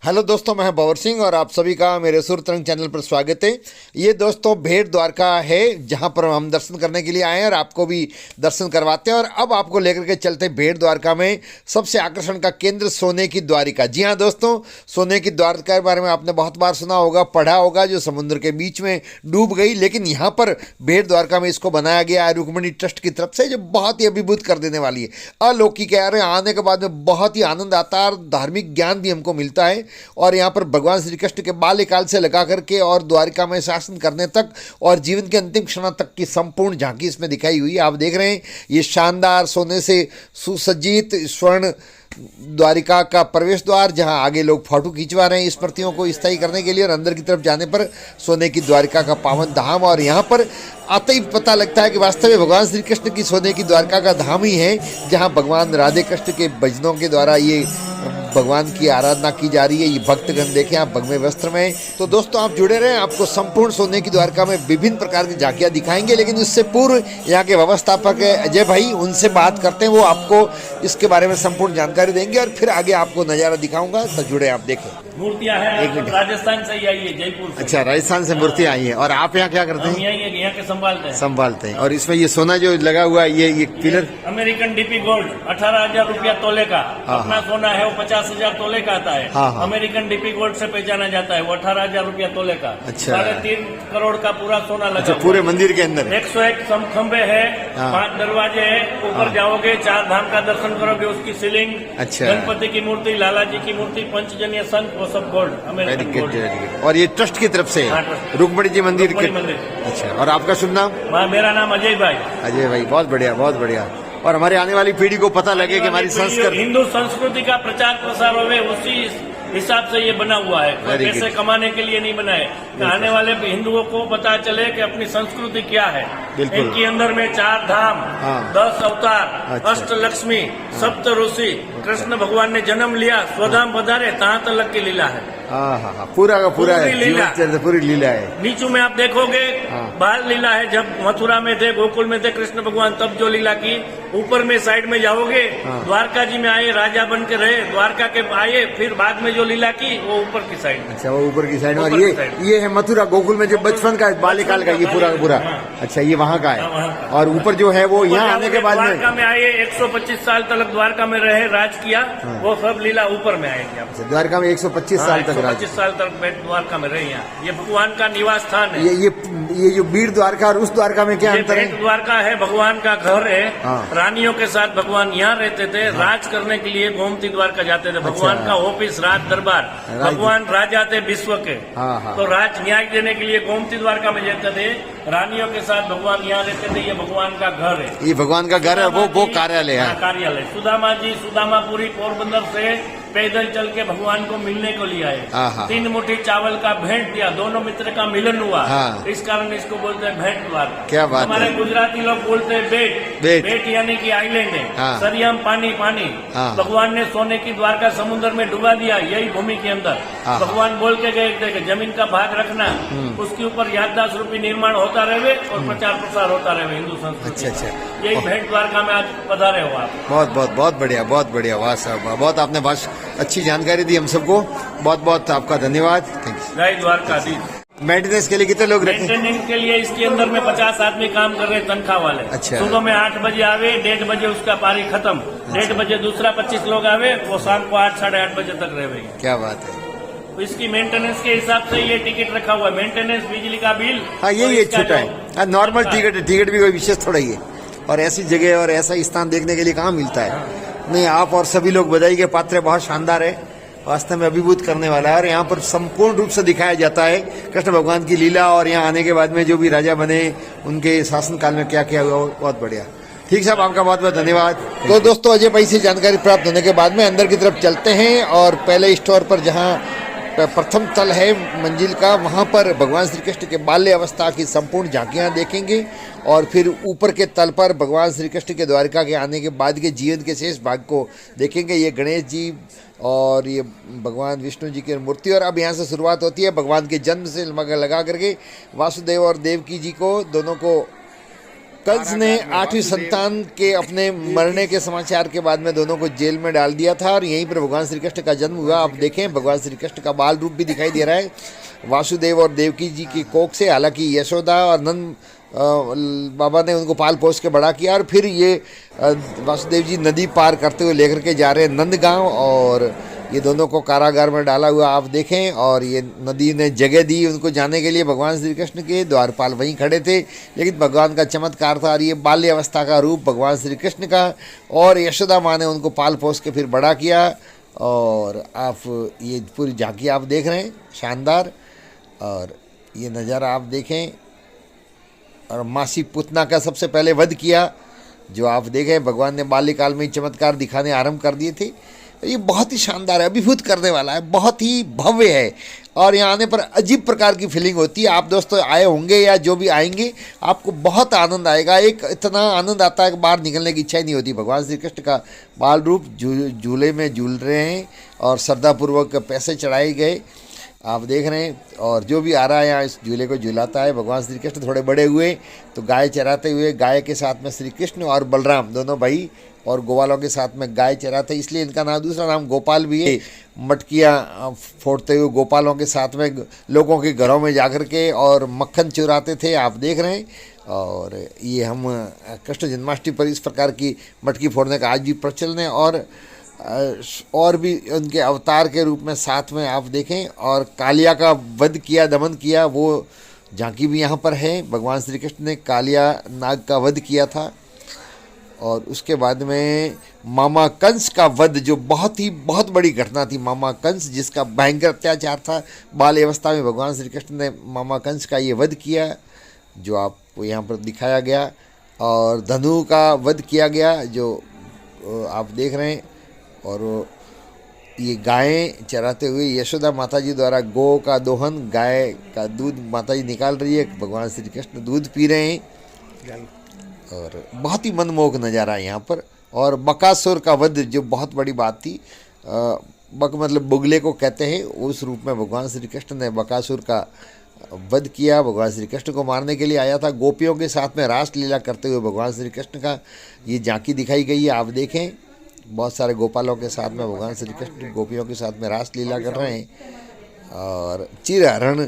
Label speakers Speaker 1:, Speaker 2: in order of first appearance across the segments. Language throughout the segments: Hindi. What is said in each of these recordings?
Speaker 1: हेलो दोस्तों, मैं बवर सिंह और आप सभी का मेरे सुर तरंग चैनल पर स्वागत है। ये दोस्तों भेंट द्वारका है जहां पर हम दर्शन करने के लिए आए हैं और आपको भी दर्शन करवाते हैं। और अब आपको लेकर के चलते हैं भेंट द्वारका में सबसे आकर्षण का केंद्र सोने की द्वारिका। जी हाँ दोस्तों, सोने की द्वारिका के बारे में आपने बहुत बार सुना होगा, पढ़ा होगा, जो समुद्र के बीच में डूब गई। लेकिन यहाँ पर भेंट द्वारका में इसको बनाया गया है रुक्मिणी ट्रस्ट की तरफ से, जो बहुत ही अभिभूत कर देने वाली है, अलौकिक है। और आने के बाद में बहुत ही आनंद आता है और धार्मिक ज्ञान भी हमको मिलता है। और यहाँ पर भगवान श्री कृष्ण के बाल्यकाल से लगा करके और द्वारिका में शासन करने तक और जीवन के अंतिम क्षण तक की संपूर्ण झांकी इसमें दिखाई हुई है। आप देख रहे हैं ये शानदार सोने से सुसज्जित स्वर्ण द्वारिका का प्रवेश द्वार, जहां आगे लोग फोटो खिंचवा रहे हैं स्मृतियों को स्थायी करने के लिए। और अंदर की तरफ जाने पर सोने की द्वारिका का पावन धाम, और यहाँ पर आते ही पता लगता है कि वास्तव में भगवान श्री कृष्ण की सोने की द्वारिका का धाम ही है, जहाँ भगवान राधे कृष्ण के भजनों के द्वारा ये भगवान की आराधना की जा रही है। ये भक्तगण देखें आप भगवे वस्त्र में। तो दोस्तों आप जुड़े रहें, आपको संपूर्ण सोने की द्वारिका में विभिन्न प्रकार की झांकियां दिखाएंगे। लेकिन उससे पूर्व यहाँ के व्यवस्थापक अजय भाई, उनसे बात करते हैं, वो आपको इसके बारे में संपूर्ण जानकारी देंगे और फिर आगे आपको नज़ारा दिखाऊंगा। तो जुड़े आप देखें।
Speaker 2: मूर्तियां हैं राजस्थान से ही आई है, जयपुर से।
Speaker 1: अच्छा, राजस्थान से मूर्तियां आई है। और आप यहाँ क्या करते हैं?
Speaker 2: यहाँ के संभालते हैं।
Speaker 1: और इसमें ये सोना जो लगा हुआ है, ये पिलर
Speaker 2: अमेरिकन डीपी गोल्ड 18,000 रुपया तोले का। अपना सोना है वो 50,000 तोले का आता है। अमेरिकन डीपी गोल्ड से पहचाना जाता है, वो 18,000 रुपया तोले का।
Speaker 1: अच्छा,
Speaker 2: 3.5 करोड़ का पूरा सोना लगा।
Speaker 1: अच्छा, पूरे मंदिर के अंदर
Speaker 2: 101 खंबे है, 5 दरवाजे है। ऊपर जाओगे 4 धाम का दर्शन करोगे, उसकी सीलिंग।
Speaker 1: अच्छा,
Speaker 2: गणपति की मूर्ति, लाला जी की मूर्ति, पंचजन्य संत, वो सब गोल्ड अमेरिकन गोल्ड।
Speaker 1: और ये ट्रस्ट की तरफ से रुक्मिणी जी मंदिर। अच्छा, और आपका शुभ नाम?
Speaker 2: मेरा नाम अजय भाई।
Speaker 1: अजय भाई, बहुत बढ़िया, बहुत बढ़िया। और हमारे आने वाली पीढ़ी को पता लगे कि हमारी संस्कृति,
Speaker 2: हिंदू संस्कृति का प्रचार प्रसार होवे, उसी हिसाब से ये बना हुआ है। पैसे कमाने के लिए नहीं बना है। आने वाले हिंदुओं को पता चले कि अपनी संस्कृति क्या है। इनके अंदर में 4 धाम, 10 अवतार, अष्ट लक्ष्मी, सप्त ऋषि, कृष्ण भगवान ने जन्म लिया, स्वधाम पधारे, तहाँ तक की लीला है।
Speaker 1: पूरा का पूरा है, पूरी लीला है।
Speaker 2: नीचू में आप देखोगे बाल लीला है, जब मथुरा में थे, गोकुल में थे कृष्ण भगवान, तब जो लीला की। ऊपर में साइड में जाओगे, द्वारका जी में आए, राजा बन के रहे, द्वारका के आए, फिर बाद में जो लीला की वो ऊपर की साइड।
Speaker 1: अच्छा, वो ऊपर की साइड। और ये है मथुरा गोकुल में जो बचपन का बाल्यकाल का, ये पूरा का पूरा। अच्छा, ये वहाँ का है। और ऊपर जो है वो यहाँ आने के बाद
Speaker 2: द्वारका में आए, 125 साल तक द्वारका में रहे, राज किया, वो सब लीला ऊपर में आएगी। आपसे
Speaker 1: द्वारका में 125 साल तक
Speaker 2: 25 साल तक द्वारका में रहे। यहाँ ये भगवान का निवास स्थान है।
Speaker 1: ये जो बीर द्वारका और उस द्वारका में क्या अंतर है?
Speaker 2: द्वारका है भगवान का घर है। रानियों के साथ भगवान यहाँ रहते थे। राज करने के लिए गोमती द्वारका जाते थे। भगवान का ऑफिस, राज दरबार, भगवान राजा थे विश्व के। तो राज न्याय देने के लिए गोमती द्वारका में जाते थे। रानियों के साथ भगवान यहाँ रहते थे। ये भगवान का घर है।
Speaker 1: ये भगवान का घर है, वो कार्यालय है।
Speaker 2: कार्यालय सुदामा जी, सुदामापुरी पोरबंदर से पैदल चल के भगवान को मिलने को लिए आए। 3 मुट्ठी चावल का भेंट दिया, दोनों मित्र का मिलन हुआ। इस कारण इसको बोलते हैं भेंट द्वार।
Speaker 1: क्या बात है।
Speaker 2: हमारे गुजराती लोग बोलते हैं बेट यानी कि आइलैंड है। सरियम पानी। भगवान ने सोने की द्वारका समुद्र में डुबा दिया, यही भूमि के अंदर। भगवान बोल के गए थे कि जमीन का भाग रखना, उसके ऊपर याददाश्त रूपी निर्माण होता रहे और प्रचार प्रसार होता रहे हिंदू संस्कृति। अच्छा, यही भेंट द्वारका में आज पधारे हो आप।
Speaker 1: बहुत बढ़िया, बहुत बढ़िया। वाह साहब, बहुत आपने अच्छी जानकारी दी हम सबको। बहुत बहुत आपका धन्यवाद।
Speaker 2: जय द्वारकाधीश।
Speaker 1: मेंटेनेंस के लिए कितने लोग रखें?
Speaker 2: मेंटेनेंस के लिए इसके अंदर में 50 आदमी काम कर रहे हैं, तनख्वाह वाले।
Speaker 1: अच्छा।
Speaker 2: सुबह में 8 बजे आवे, 1:30 बजे उसका पारी खत्म। 1:30 बजे दूसरा 25 लोग आवे, वो शाम को 8, साढ़े 8 बजे तक रहे।
Speaker 1: क्या बात है।
Speaker 2: तो इसकी मेंटेनेंस के हिसाब से ये टिकट रखा हुआ है। मेंटेनेंस, बिजली का बिल।
Speaker 1: हाँ, ये छोटा है, नॉर्मल टिकट है। टिकट भी कोई विशेष थोड़ा ही है। और ऐसी जगह और ऐसा स्थान देखने के लिए कहाँ मिलता है। नहीं, आप और सभी लोग बधाई के पात्र। बहुत शानदार है, वास्तव में अभिभूत करने वाला है। और यहाँ पर संपूर्ण रूप से दिखाया जाता है कृष्ण भगवान की लीला, और यहाँ आने के बाद में जो भी राजा बने, उनके शासनकाल में क्या क्या हुआ। बहुत बढ़िया। ठीक साहब, आपका बहुत बहुत धन्यवाद। तो दोस्तों, अजय भाई से जानकारी प्राप्त होने के बाद में अंदर की तरफ चलते हैं और पहले स्टोर पर जहाँ प्रथम तल है मंजिल का, वहाँ पर भगवान श्री कृष्ण के बाल्य अवस्था की संपूर्ण झांकियाँ देखेंगे। और फिर ऊपर के तल पर भगवान श्री कृष्ण के द्वारिका के आने के बाद के जीवन के शेष भाग को देखेंगे। ये गणेश जी और ये भगवान विष्णु जी की मूर्ति। और अब यहाँ से शुरुआत होती है भगवान के जन्म से लगा करके वासुदेव और देवकी जी को, दोनों को कंस ने 8वीं संतान के अपने मरने के समाचार के बाद में दोनों को जेल में डाल दिया था और यहीं पर भगवान श्री कृष्ण का जन्म हुआ। आप देखें भगवान श्री कृष्ण का बाल रूप भी दिखाई दे रहा है वासुदेव और देवकी जी की कोख से। हालांकि यशोदा और नंद बाबा ने उनको पाल पोस के बड़ा किया और फिर ये वासुदेव जी नदी पार करते हुए लेकर के जा रहे हैं नंदगांव और ये दोनों को कारागार में डाला हुआ आप देखें। और ये नदी ने जगह दी उनको जाने के लिए। भगवान श्री कृष्ण के द्वारपाल वहीं खड़े थे, लेकिन भगवान का चमत्कार था और ये बाल्य अवस्था का रूप भगवान श्री कृष्ण का। और यशोदा माँ ने उनको पाल पोस के फिर बड़ा किया। और आप ये पूरी झांकी आप देख रहे हैं शानदार, और ये नज़ारा आप देखें। और मासी पुतना का सबसे पहले वध किया, जो आप देखें भगवान ने बाल्यकाल में चमत्कार दिखाने आरंभ कर दिए थे। ये बहुत ही शानदार है, अभिभूत करने वाला है, बहुत ही भव्य है और यहाँ आने पर अजीब प्रकार की फीलिंग होती है। आप दोस्तों आए होंगे या जो भी आएंगे आपको बहुत आनंद आएगा। एक इतना आनंद आता है कि बाहर निकलने की इच्छा ही नहीं होती। भगवान श्री कृष्ण का बाल रूप झूले में झूल रहे हैं और श्रद्धापूर्वक पैसे चढ़ाए गए आप देख रहे हैं। और जो भी आ रहा है यहाँ इस झूले को झूलाता है। भगवान श्री कृष्ण थोड़े बड़े हुए तो गाय चराते हुए, गाय के साथ में श्री कृष्ण और बलराम दोनों भाई और गोपालों के साथ में गाय चराते, इसलिए इनका नाम दूसरा नाम गोपाल भी है। मटकियाँ फोड़ते हुए गोपालों के साथ में लोगों के घरों में जाकर के और मक्खन चुराते थे आप देख रहे हैं। और ये हम कृष्ण जन्माष्टमी पर इस प्रकार की मटकी फोड़ने का आज भी प्रचलन है। और भी उनके अवतार के रूप में साथ में आप देखें। और कालिया का वध किया, दमन किया, वो झांकी भी यहाँ पर है। भगवान श्री कृष्ण ने कालिया नाग का वध किया था। और उसके बाद में मामा कंस का वध, जो बहुत बड़ी घटना थी। मामा कंस जिसका भयंकर अत्याचार था, बाल अवस्था में भगवान श्री कृष्ण ने मामा कंस का ये वध किया, जो आपको यहाँ पर दिखाया गया। और धनु का वध किया गया, जो आप देख रहे हैं। और ये गायें चराते हुए यशोदा माताजी द्वारा गौ का दोहन, गाय का दूध माताजी निकाल रही है, भगवान श्री कृष्ण दूध पी रहे हैं। और बहुत ही मनमोहक नज़ारा है यहाँ पर। और बकासुर का वध, जो बहुत बड़ी बात थी, बक मतलब बुगले को कहते हैं, उस रूप में भगवान श्री कृष्ण ने बकासुर का वध किया। भगवान श्री कृष्ण को मारने के लिए आया था। गोपियों के साथ में रास लीला करते हुए भगवान श्री कृष्ण का ये झांकी दिखाई गई है। आप देखें बहुत सारे गोपालों के साथ में भगवान श्री कृष्ण गोपियों के साथ में रास लीला कर रहे हैं। और चिरहरण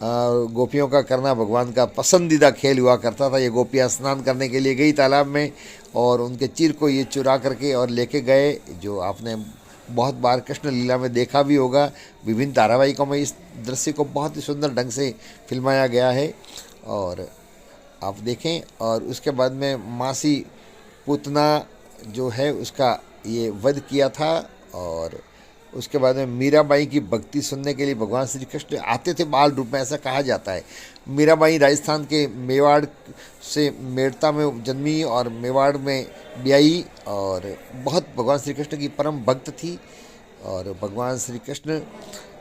Speaker 1: गोपियों का करना भगवान का पसंदीदा खेल हुआ करता था। ये गोपियाँ स्नान करने के लिए गई तालाब में और उनके चिर को ये चुरा करके और लेके गए, जो आपने बहुत बार कृष्ण लीला में देखा भी होगा। विभिन्न धारावाहिकों में इस दृश्य को बहुत ही सुंदर ढंग से फिल्माया गया है। और आप देखें। और उसके बाद में मासी पुतना जो है उसका ये वध किया था। और उसके बाद में मीराबाई की भक्ति सुनने के लिए भगवान श्री कृष्ण आते थे बाल रूप में, ऐसा कहा जाता है। मीराबाई राजस्थान के मेवाड़ से मेड़ता में जन्मी और मेवाड़ में ब्याई और बहुत भगवान श्री कृष्ण की परम भक्त थी। और भगवान श्री कृष्ण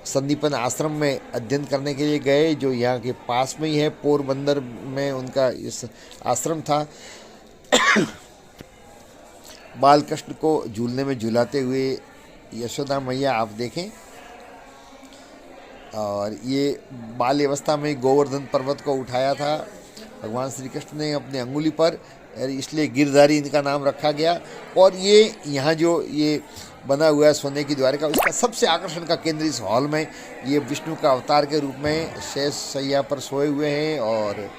Speaker 1: संदीपन आश्रम में अध्ययन करने के लिए गए, जो यहाँ के पास में ही है, पोरबंदर में उनका इस आश्रम था। बाल कृष्ण को झूलने में झूलाते हुए यशोदा मैया आप देखें। और ये बाल अवस्था में गोवर्धन पर्वत को उठाया था भगवान श्री कृष्ण ने अपने अंगुली पर, इसलिए गिरधारी इनका नाम रखा गया। और ये यहाँ जो ये बना हुआ है सोने की द्वारिका, उसका सबसे आकर्षण का केंद्र इस हॉल में ये विष्णु का अवतार के रूप में शेष सैया पर सोए हुए हैं। और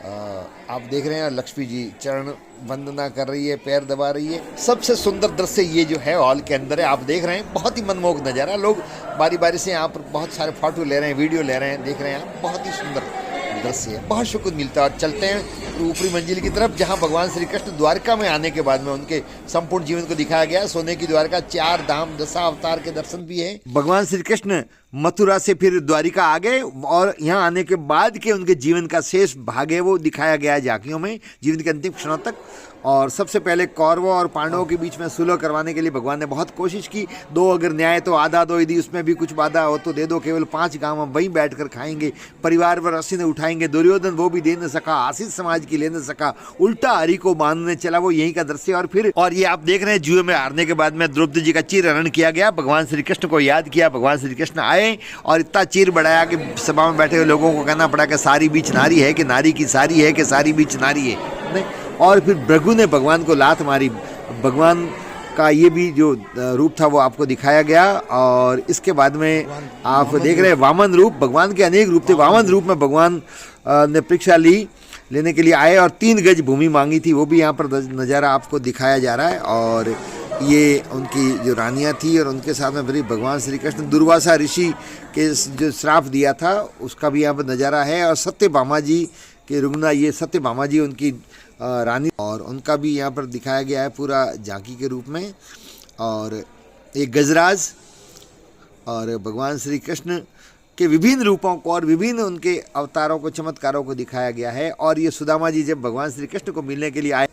Speaker 1: आप देख रहे हैं लक्ष्मी जी चरण वंदना कर रही है, पैर दबा रही है। सबसे सुंदर दृश्य ये जो है हॉल के अंदर है, आप देख रहे हैं, बहुत ही मनमोहक नज़ारा। लोग बारी बारी से यहाँ पर बहुत सारे फोटो ले रहे हैं, वीडियो ले रहे हैं, देख रहे हैं आप, बहुत ही सुंदर दृश्य है, बहुत सुकून मिलता है। और चलते हैं ऊपरी मंजिल की तरफ, जहाँ भगवान श्री कृष्ण द्वारका में आने के बाद में उनके संपूर्ण जीवन को दिखाया गया। सोने की द्वारका, 4 धाम, 10 अवतार के दर्शन भी है। भगवान श्री कृष्ण मथुरा से फिर द्वारिका आ गए और यहाँ आने के बाद के उनके जीवन का शेष भाग है वो दिखाया गया है झांकियों में, जीवन के अंतिम क्षणों तक। और सबसे पहले कौरवों और पांडवों के बीच में सुलह करवाने के लिए भगवान ने बहुत कोशिश की। 2 अगर न्याय तो आधा दो, यदि उसमें भी कुछ बाधा हो तो दे दो, केवल 5 गांव हम वहीं बैठ कर खाएंगे, परिवार पर रस्सी ने उठाएंगे। दुर्योधन वो भी दे न सका, आशीष समाज की ले न सका, उल्टा हरि को मानने चला, वो यहीं का दृश्य। और ये आप देख रहे हैं जुए में हारने के बाद में द्रौपदी जी का चिरहरण किया गया, भगवान श्री कृष्ण को याद किया। भगवान श्री कृष्ण आए और इतना चीर बढ़ाया कि सभा में बैठे हुए लोगों को कहना पड़ा कि सारी बीच नारी है कि नारी की सारी है कि सारी बीच नारी है। नहीं, और फिर भृगु ने भगवान को लात मारी। भगवान का ये भी जो रूप था वो आपको दिखाया गया। और इसके बाद में आप देख रहे हैं वामन रूप, भगवान के अनेक रूप थे। वामन रूप में भगवान ने परीक्षा लेने के लिए आए और 3 गज भूमि मांगी थी, वो भी यहाँ पर नज़ारा आपको दिखाया जा रहा है। और ये उनकी जो रानियाँ थी और उनके साथ में फिर भगवान श्री कृष्ण दुर्वासा ऋषि के जो श्राप दिया था उसका भी यहाँ पर नज़ारा है। और सत्यभामा जी के रुग्ना, ये सत्यभामा जी उनकी रानी, और उनका भी यहाँ पर दिखाया गया है पूरा झांकी के रूप में। और एक गजराज और भगवान श्री कृष्ण के विभिन्न रूपों को और विभिन्न उनके अवतारों को, चमत्कारों को दिखाया गया है। और ये सुदामा जी जब भगवान श्री कृष्ण को मिलने के लिए आए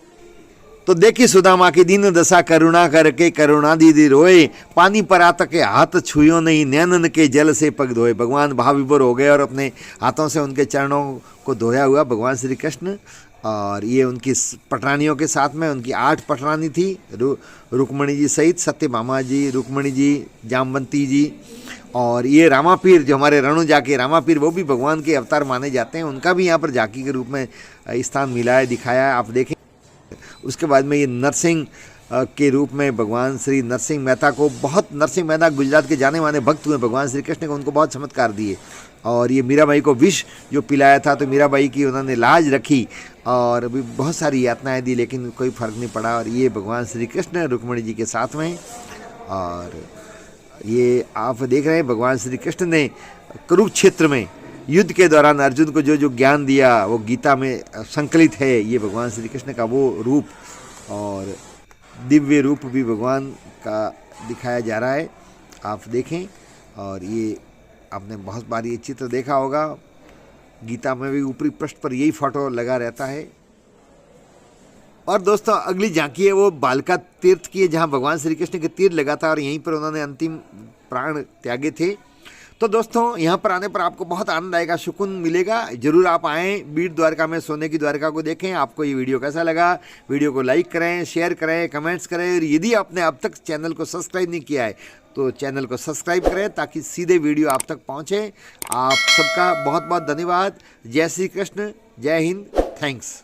Speaker 1: तो देखी सुदामा की दीन दशा, करुणा करके करुणा दीदी रोए, पानी पर आता के हाथ छुयो नहीं, नैनन के जल से पग धोए। भगवान भाव विभोर हो गए और अपने हाथों से उनके चरणों को धोया हुआ भगवान श्री कृष्ण। और ये उनकी पटरानियों के साथ में उनकी 8 पटरानी थी, रुक्मणी जी सहित, सत्यभामा जी, रुक्मणी जी, जामवंती जी। और ये रामापीर जो हमारे रणुजा के रामापीर, वो भी भगवान के अवतार माने जाते हैं, उनका भी यहाँ पर झांकी के रूप में स्थान मिला है, दिखाया है, आप देखें। उसके बाद में ये नरसिंह के रूप में भगवान श्री नरसिंह मेहता को, बहुत नरसिंह मेहता गुजरात के जाने माने भक्त हुए भगवान श्री कृष्ण को, उनको बहुत चमत्कार दिए। और ये मीराबाई को विष जो पिलाया था तो मीराबाई की उन्होंने लाज रखी और भी बहुत सारी यातनाएं दी, लेकिन कोई फर्क नहीं पड़ा। और ये भगवान श्री कृष्ण रुक्मणी जी के साथ में। और ये आप देख रहे हैं भगवान श्री कृष्ण ने कुरुक्षेत्र में युद्ध के दौरान अर्जुन को जो ज्ञान दिया वो गीता में संकलित है। ये भगवान श्री कृष्ण का वो रूप और दिव्य रूप भी भगवान का दिखाया जा रहा है, आप देखें। और ये आपने बहुत बार ये चित्र देखा होगा, गीता में भी ऊपरी पृष्ठ पर यही फोटो लगा रहता है। और दोस्तों अगली झांकी है वो बालका तीर्थ की है, जहाँ भगवान श्री कृष्ण के तीर लगा था और यहीं पर उन्होंने अंतिम प्राण त्यागे थे। तो दोस्तों यहाँ पर आने पर आपको बहुत आनंद आएगा, सुकून मिलेगा। जरूर आप आएँ बीड़ द्वारका में, सोने की द्वारका को देखें। आपको ये वीडियो कैसा लगा, वीडियो को लाइक करें, शेयर करें, कमेंट्स करें। और यदि आपने अब तक चैनल को सब्सक्राइब नहीं किया है तो चैनल को सब्सक्राइब करें ताकि सीधे वीडियो आप तक पहुँचे। आप सबका बहुत बहुत धन्यवाद। जय श्री कृष्ण, जय हिंद, थैंक्स।